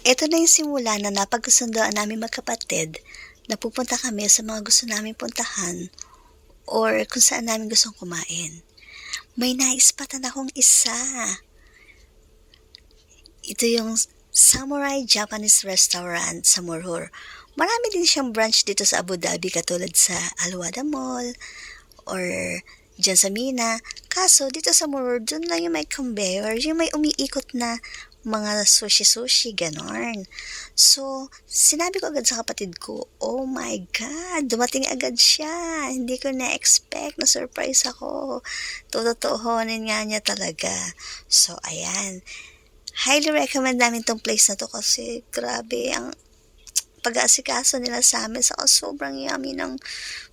Ito na yung simula na napagkasundoan namin magkapatid na pupunta kami sa mga gusto namin puntahan or kung saan namin gustong kumain. May naispatan akong isa. Ito yung Samurai Japanese Restaurant sa Morhor. Marami din siyang branch dito sa Abu Dhabi katulad sa Alwada Mall or dyan sa Mina. Kaso dito sa Morhor, dun lang yung may conveyor, yung may umiikot na mga sushi-sushi, ganon. So, sinabi ko agad sa kapatid ko, oh my God, dumating agad siya. Hindi ko na-expect, na-surprise ako. Totoohonin nga niya talaga. So, ayan. Highly recommend namin tong place na to kasi grabe ang pag-aasikaso nila sa amin. Saka sobrang yummy ng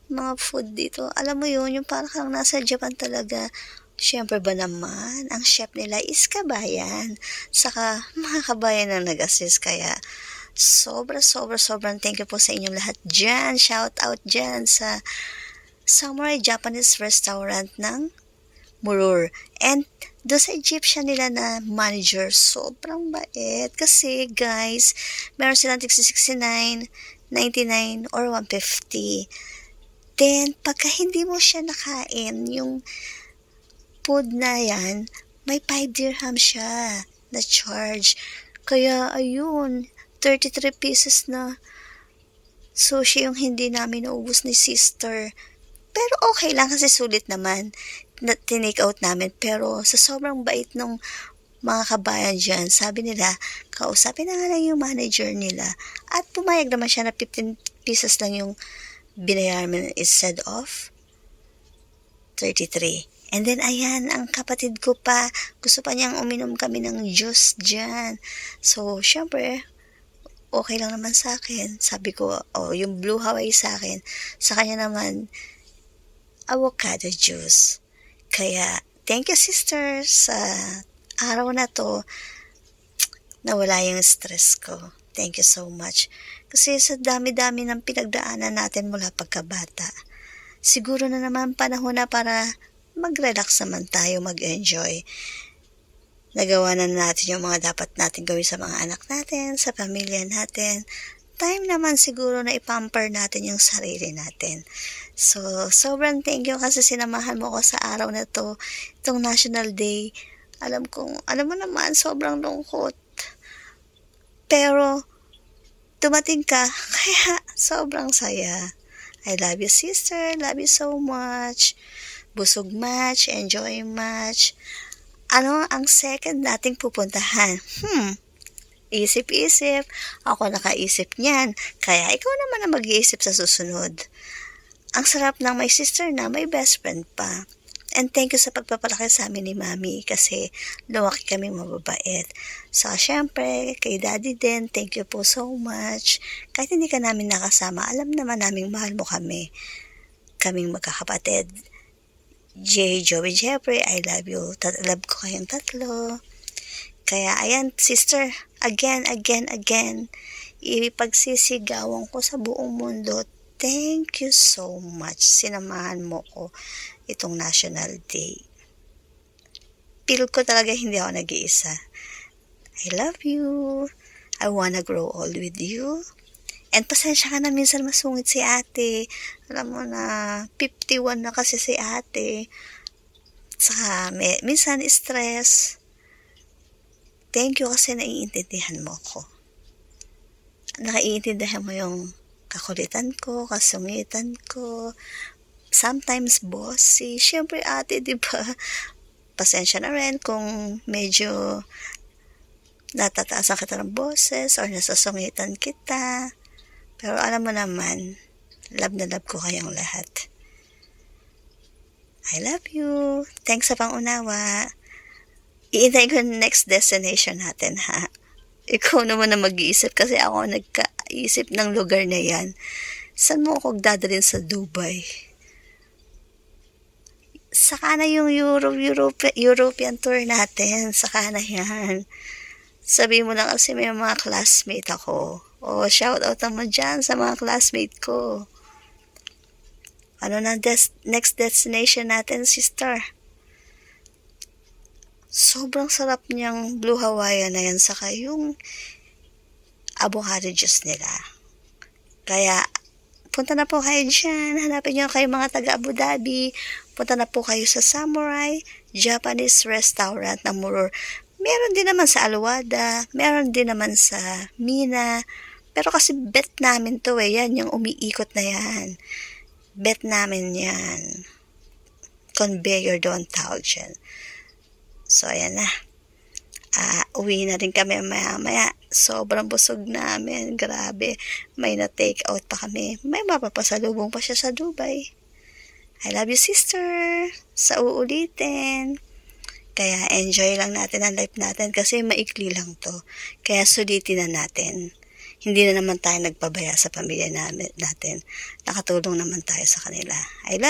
mga food dito. Alam mo yun, yung parang kang nasa Japan talaga. Siyempre ba naman, ang chef nila is kabayan. Saka mga kabayan na nag-assist. Kaya sobrang thank you po sa inyong lahat dyan. Shout out dyan sa Samurai Japanese Restaurant ng Murur. And doon sa Egyptian nila na manager, sobrang bait. Kasi guys, meron silang tig 69, 99, or 150. Then, pagka hindi mo siya nakain, yung food na yan, may 5 dirham siya na charge. Kaya, ayun, 33 pieces na sushi yung hindi namin naubos ni sister. Pero okay lang kasi sulit naman na tinake out namin. Pero sa sobrang bait nung mga kabayan dyan, sabi nila, kausapin na nga lang yung manager nila. At pumayag naman siya na 15 pieces lang yung binayaran instead of 33. And then, ayan, ang kapatid ko pa, gusto pa niyang uminom kami ng juice dyan. So, syempre, okay lang naman sa akin. Sabi ko, yung Blue Hawaii sa akin. Sa kanya naman, avocado juice. Kaya, thank you sister sa araw na to. Nawala yung stress ko. Thank you so much. Kasi sa dami-dami ng pinagdaanan natin mula pagkabata, siguro na naman panahon na para mag-relax naman tayo, mag-enjoy. Nagawa na natin yung mga dapat natin gawin sa mga anak natin, sa pamilya natin. Time naman siguro na ipamper natin yung sarili natin. So, sobrang thank you kasi sinamahan mo ko sa araw na to, itong National Day. Alam mo naman, sobrang lungkot. Pero, dumating ka, kaya sobrang saya. I love you sister, love you so much. Busog much, enjoy much. Ano ang second nating pupuntahan? Isip-isip. Ako nakaisip niyan. Kaya ikaw naman ang mag-iisip sa susunod. Ang sarap ng may sister na may best friend pa. And thank you sa pagpapalaki sa amin ni Mami kasi lumaki kami mababait. So, syempre, kay Daddy din, thank you po so much. Kahit hindi ka namin nakasama, alam naman naming mahal mo kami. Kaming magkakapatid. Joey, Jeffrey, I love you. Love ko kayong tatlo. Kaya, ayan, sister, again, ipagsisigawan ko sa buong mundo. Thank you so much. Sinamahan mo ko itong National Day. Feel ko talaga hindi ako nag-iisa. I love you. I wanna grow old with you. And pasensya ka na minsan masungit si ate. Alam mo na, 51 na kasi si ate. Saka minsan stress. Thank you kasi naiintindihan mo ko. Naiintindihan mo yung kakulitan ko, kasungitan ko. Sometimes bossy. Siyempre ate, di ba? Pasensya na rin kung medyo natataasan kita ng boses or nasasungitan kita. Pero alam mo naman, love na love ko kayong lahat. I love you. Thanks sa pangunawa. Iintay ko yung next destination natin, ha? Ikaw naman na mag-iisip kasi ako nagkaisip ng lugar na yan. Saan mo ako dadalhin sa Dubai? Saka na yung European tour natin. Saka na yan. Sabi mo lang kasi may mga classmate ako. Shout out naman dyan sa mga classmate ko. Ano na next destination natin, sister? Sobrang sarap niyang Blue Hawaiian na yan. Saka yung avocado juice nila. Kaya, punta na po kayo dyan. Hanapin nyo kayo mga taga Abu Dhabi. Punta na po kayo sa Samurai Japanese Restaurant ng Muror. Meron din naman sa Alwada. Meron din naman sa Mina. Pero kasi bet namin to yan. Yung umiikot na yan. Bet namin yan. Conveyor doon tawag dyan. So, ayan na. Uwi na rin kami maya-maya. Sobrang busog namin. Grabe. May na-take out pa kami. May mapapasalubong pa siya sa Dubai. I love you, sister. Sa uulitin. Kaya enjoy lang natin ang life natin kasi maikli lang to. Kaya sulitin na natin. Hindi na naman tayo nagpabaya sa pamilya natin. Nakatulong naman tayo sa kanila. I love